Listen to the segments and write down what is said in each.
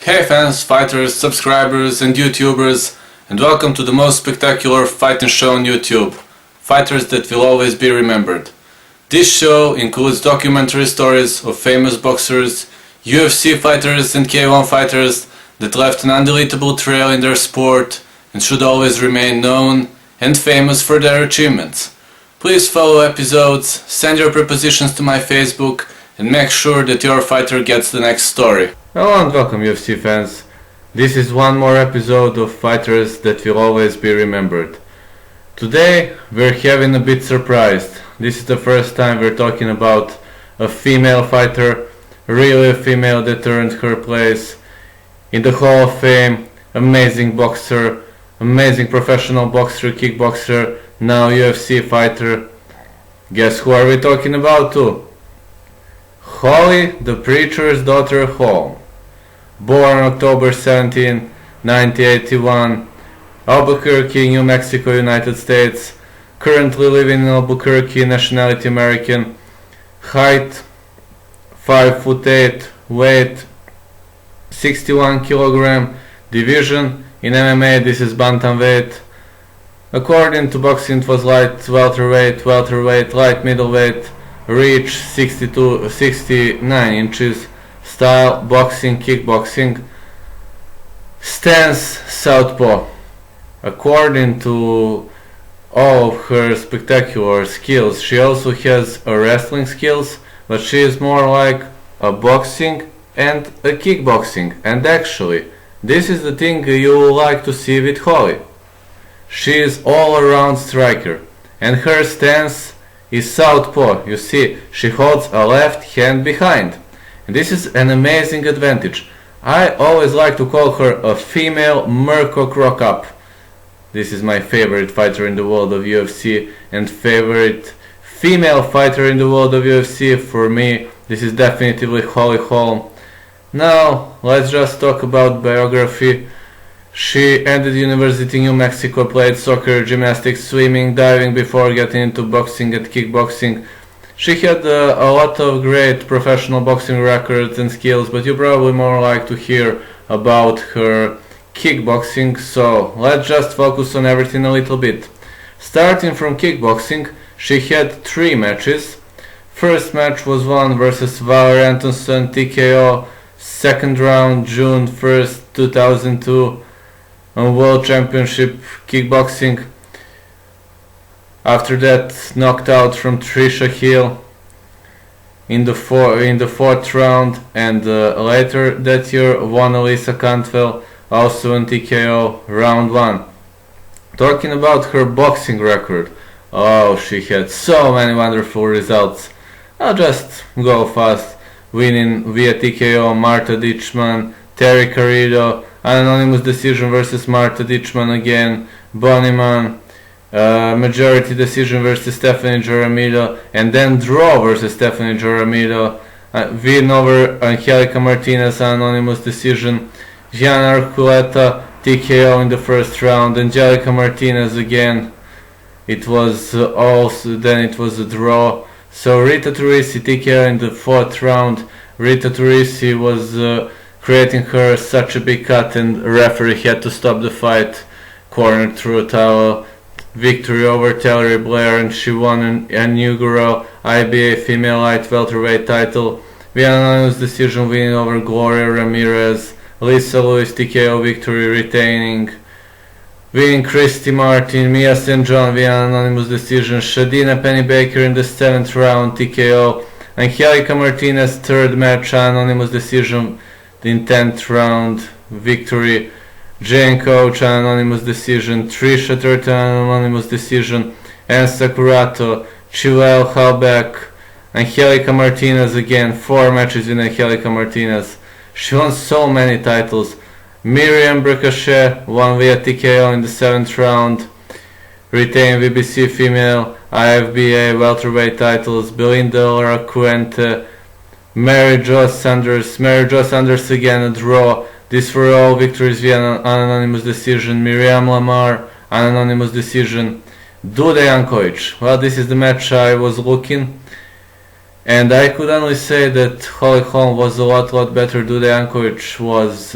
Hey fans, fighters, subscribers and YouTubers, and welcome to the most spectacular fighting show on YouTube, Fighters That Will Always Be Remembered. This show includes documentary stories of famous boxers, UFC fighters and K1 fighters that left an undeletable trail in their sport and should always remain known and famous for their achievements. Please follow episodes, send your propositions to my Facebook, and make sure that your fighter gets the next story. Hello and welcome UFC fans. This is one more episode of Fighters That Will Always Be Remembered. Today we're having a bit surprised. This is the first time we're talking about a female fighter, really a female that earned her place in the Hall of Fame, amazing boxer, amazing professional boxer, kickboxer, now UFC fighter. Guess who are we talking about too? Holly, the preacher's daughter, Holm. Born October 17, 1981, Albuquerque, New Mexico, United States. Currently living in Albuquerque, nationality American. Height 5'8", weight 61 kg. Division in MMA, this is bantamweight. According to boxing, it was light welterweight, light middleweight. Reach 69 inches. Style boxing, kickboxing. Stance southpaw. According to all of her spectacular skills, she also has a wrestling skills, but she is more like a boxing and a kickboxing. And actually, this is the thing you will like to see with Holly. She is all around striker, and her stance is southpaw. You see, she holds a left hand behind. And this is an amazing advantage. I always like to call her a female Mirko Cro Cop. This is my favorite fighter in the world of UFC and favorite female fighter in the world of UFC. For me, this is definitely Holly Holm. Now, let's just talk about biography. She ended university in New Mexico, played soccer, gymnastics, swimming, diving before getting into boxing and kickboxing. She had a lot of great professional boxing records and skills, but you probably more like to hear about her kickboxing, so let's just focus on everything a little bit. Starting from kickboxing, she had 3 matches. First match was won versus Valerie Antonsen, TKO, second round, June 1st, 2002, on World Championship Kickboxing. After that, knocked out from Trisha Hill in the fourth round, and later that year won Elisa Cantwell, also in TKO, round 1. Talking about her boxing record, oh, she had so many wonderful results. I'll just go fast. Winning via TKO Marta Ditchman, Terry Carrillo, an anonymous decision versus Marta Ditchman again, Bonnieman, majority decision versus Stephanie Jaramillo, and then draw versus Stephanie Jaramillo, win over Angelica Martinez, anonymous decision, Gianna Arculeta, TKO in the first round, Angelica Martinez again. It was then it was a draw. So Rita Turisi, TKO in the fourth round. Rita Turisi was creating her such a big cut, and the referee had to stop the fight, cornered through a towel. Victory over Taylor Blair, and she won an inaugural IBA female light welterweight title via anonymous decision, winning over Gloria Ramirez. Lisa Lewis, TKO victory, retaining. Winning Christy Martin, Mia St. John via anonymous decision. Shadina Penny Baker in the 7th round, TKO. Angelica Martinez, third match, anonymous decision in 10th round, victory. Jane Coach, anonymous decision. Trisha Turton, anonymous decision. And Sakurato, Chilel Halbeck, Angelica Martinez again, 4 matches in Angelica Martinez. She won so many titles. Miriam Bricochet won via TKO in the 7th round. Retained VBC female, IFBA welterweight titles. Belinda Laura Cuente, Mary Jo Sanders. Mary Jo Sanders again a draw. These were all victories via an anonymous decision. Miriam Lamar, an anonymous decision. Duda Jankovic. Well, this is the match I was looking. And I could only say that Holm was a lot better. Dude Jankovic was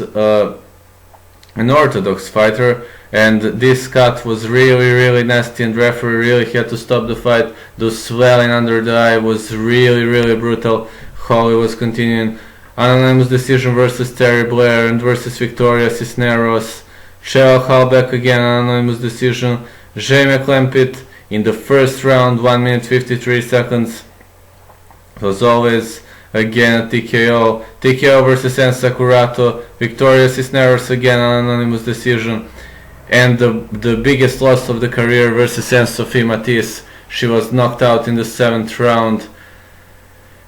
an orthodox fighter, and this cut was really nasty, and referee really had to stop the fight. The swelling under the eye was really brutal. Holly was continuing. Unanimous decision versus Terry Blair and versus Victoria Cisneros. Cheryl Halbeck again, unanimous decision. Jamie Klempit in the first round, 1 minute 53 seconds. It was always again a TKO. TKO versus Ensa Curato. Victoria Cisneros again, unanimous decision. And the biggest loss of the career versus Anne-Sophie Matisse. She was knocked out in the 7th round.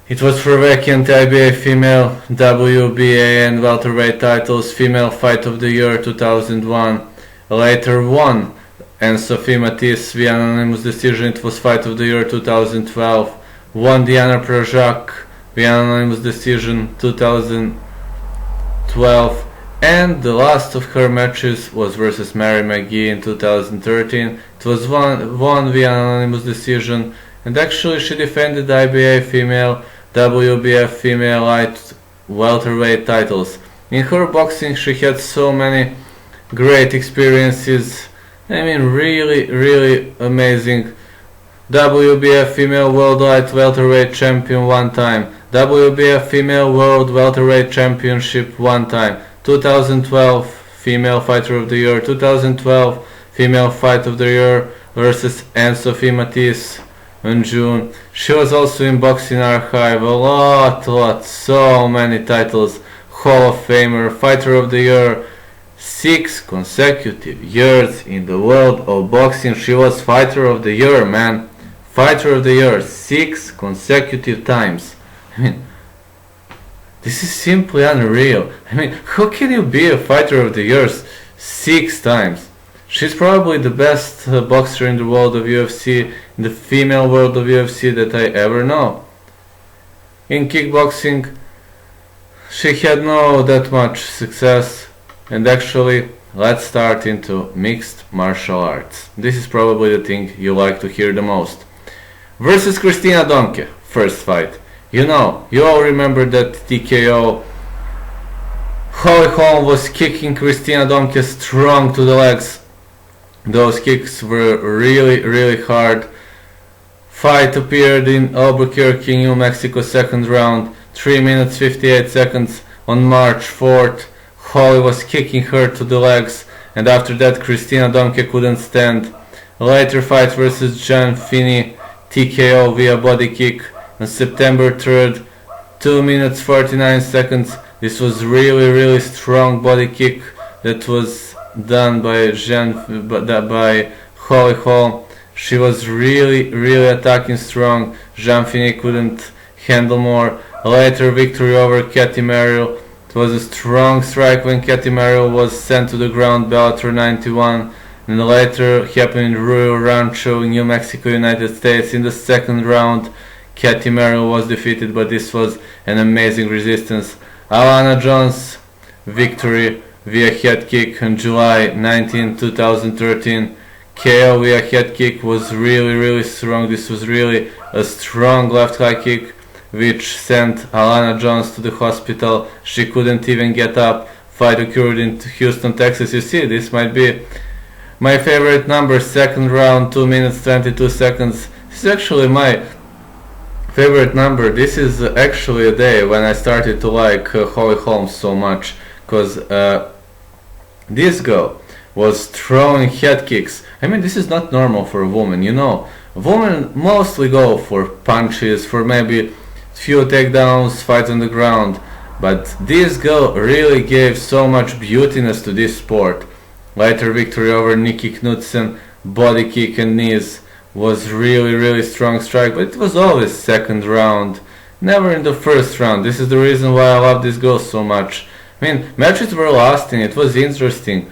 It was for vacant IBA female, WBA and welterweight titles, female fight of the year 2001. Later won Anne-Sophie Matisse via unanimous decision. It was fight of the year 2012. Won Diana Prajak via unanimous decision 2012. And the last of her matches was versus Mary McGee in 2013. It was won via unanimous decision, and actually she defended IBA female, WBF female light welterweight titles. In her boxing she had so many great experiences. I mean, really amazing. WBF female world light welterweight champion 1 time. WBF female world welterweight championship 1 time. 2012 female fighter of the year. 2012 female fight of the year versus Anne-Sophie Matisse in June. She was also in Boxing Archive. A lot, so many titles. Hall of Famer, fighter of the year. 6 consecutive years in the world of boxing. She was fighter of the year, man. Fighter of the year 6 consecutive times. I mean, this is simply unreal. I mean, how can you be a fighter of the year 6 times? She's probably the best boxer in the world of UFC, in the female world of UFC that I ever know. In kickboxing, she had no that much success. And actually, let's start into mixed martial arts. This is probably the thing you like to hear the most. Versus Christina Domke, first fight. You know, you all remember that TKO. Holly Holm was kicking Christina Domke strong to the legs. Those kicks were really hard. Fight appeared in Albuquerque, New Mexico, 2nd round, 3 minutes 58 seconds on March 4th. Holly was kicking her to the legs, and after that Christina Domke couldn't stand. Later fight versus Jan Finney, TKO via body kick on September 3rd, 2 minutes 49 seconds. This was really strong body kick that was done by Holly Holm. She was really attacking strong. Jean Finney couldn't handle more. Later victory over Katy Merrill. It was a strong strike when Katy Merrill was sent to the ground, Bellator 91. And later happened in Rio Rancho, New Mexico, United States. In the 2nd round, Katy Merrill was defeated, but this was an amazing resistance. Alana Jones victory via head kick on July 19, 2013. KO via head kick was really strong. This was really a strong left high kick which sent Alana Jones to the hospital. She couldn't even get up. Fight occurred in Houston, Texas. You see, this might be my favorite number. 2nd round, 2 minutes 22 seconds. This is actually my favorite number. This is actually a day when I started to like Holly Holm so much, because this girl was throwing head kicks. I mean, this is not normal for a woman, you know. Women mostly go for punches, for maybe few takedowns, fights on the ground, but this girl really gave so much beautiness to this sport. Later victory over Nikki Knudsen, body kick and knees, was really strong strike, but it was always 2nd round, never in the 1st round. This is the reason why I love this girl so much. I mean, matches were lasting, it was interesting.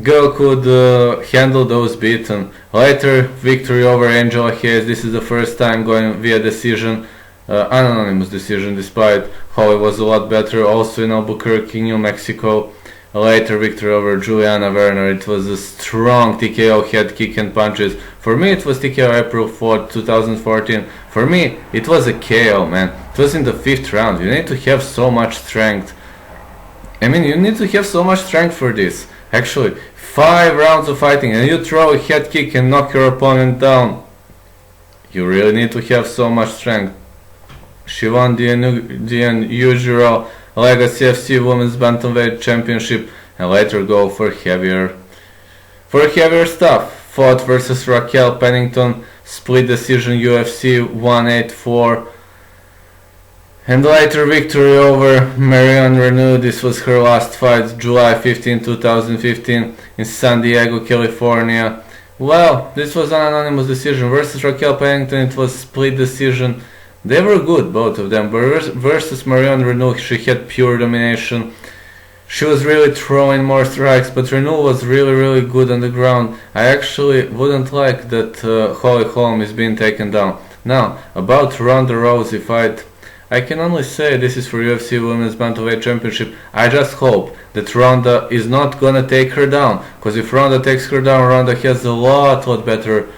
Girl could handle those beaten. Later victory over Angela Hayes. This is the first time going via decision. Unanimous decision, despite Holly was a lot better. Also in Albuquerque, New Mexico. later victory over Juliana Werner. It was a strong TKO head kick and punches. For me it was TKO April 4th, 2014. For me it was a KO, man. It was in the 5th round. You need to have so much strength. I mean, you need to have so much strength for this. Actually, 5 rounds of fighting and you throw a head kick and knock your opponent down. You really need to have so much strength. She won the unusual Legacy FC Women's Bantamweight Championship and later go for heavier stuff. Fought versus Raquel Pennington, split decision UFC 184. And later victory over Marion Reneau. This was her last fight, July 15, 2015 in San Diego, California. Well, this was an unanimous decision. Versus Raquel Pennington it was split decision. They were good, both of them. But versus Marion Reneau, she had pure domination. She was really throwing more strikes, but Reneau was really good on the ground. I actually wouldn't like that Holly Holm is being taken down. Now, about Ronda Rousey fight, I can only say this is for UFC Women's Bantamweight Championship. I just hope that Ronda is not gonna take her down, because if Ronda takes her down, Ronda has a lot better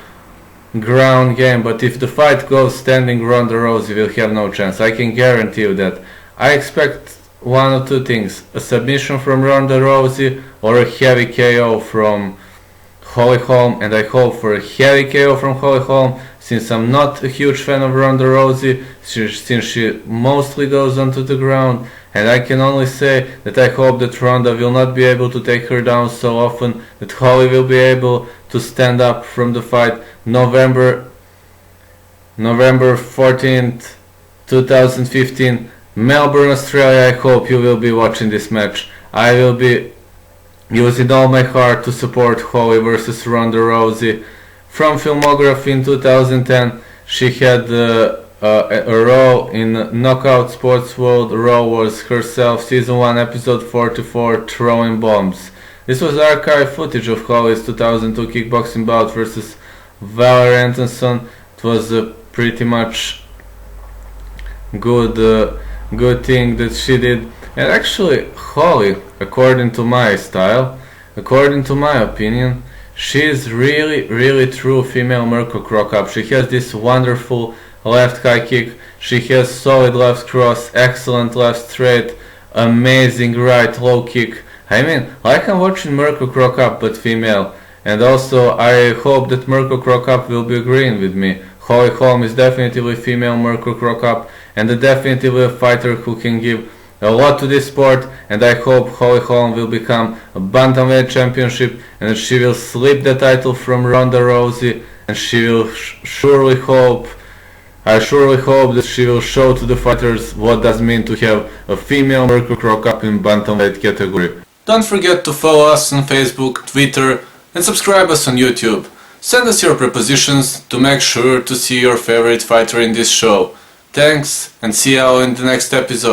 ground game. But if the fight goes standing, Ronda Rousey will have no chance. I can guarantee you that. I expect one of two things: a submission from Ronda Rousey or a heavy KO from Holly Holm, and I hope for a heavy KO from Holly Holm, since I'm not a huge fan of Ronda Rousey, since she mostly goes onto the ground. And I can only say that I hope that Ronda will not be able to take her down so often, that Holly will be able to stand up from the fight. November 14th, 2015, Melbourne, Australia. I hope you will be watching this match. I will be using all my heart to support Holly versus Ronda Rousey. From filmography in 2010, she had a role in Knockout Sports World. Role was herself, Season 1, Episode 44, Throwing Bombs. This was archive footage of Holly's 2002 kickboxing bout versus Valerie Antonson. It was a pretty much good thing that she did. And actually, Holly, according to my style, according to my opinion, she is really true female Mirko Cro Cop. She has this wonderful left high kick, she has solid left cross, excellent left straight, amazing right low kick. I mean, like I'm watching Mirko Cro Cop but female. And also I hope that Mirko Cro Cop will be agreeing with me. Holly Holm is definitely female Mirko Cro Cop, and definitely a fighter who can give a lot to this sport, and I hope Holly Holm will become a bantamweight championship and that she will slip the title from Ronda Rousey, and she will I surely hope that she will show to the fighters what does mean to have a female Mirko Cro Cop in bantamweight category. Don't forget to follow us on Facebook, Twitter, and subscribe us on YouTube. Send us your propositions to make sure to see your favorite fighter in this show. Thanks, and see you all in the next episode.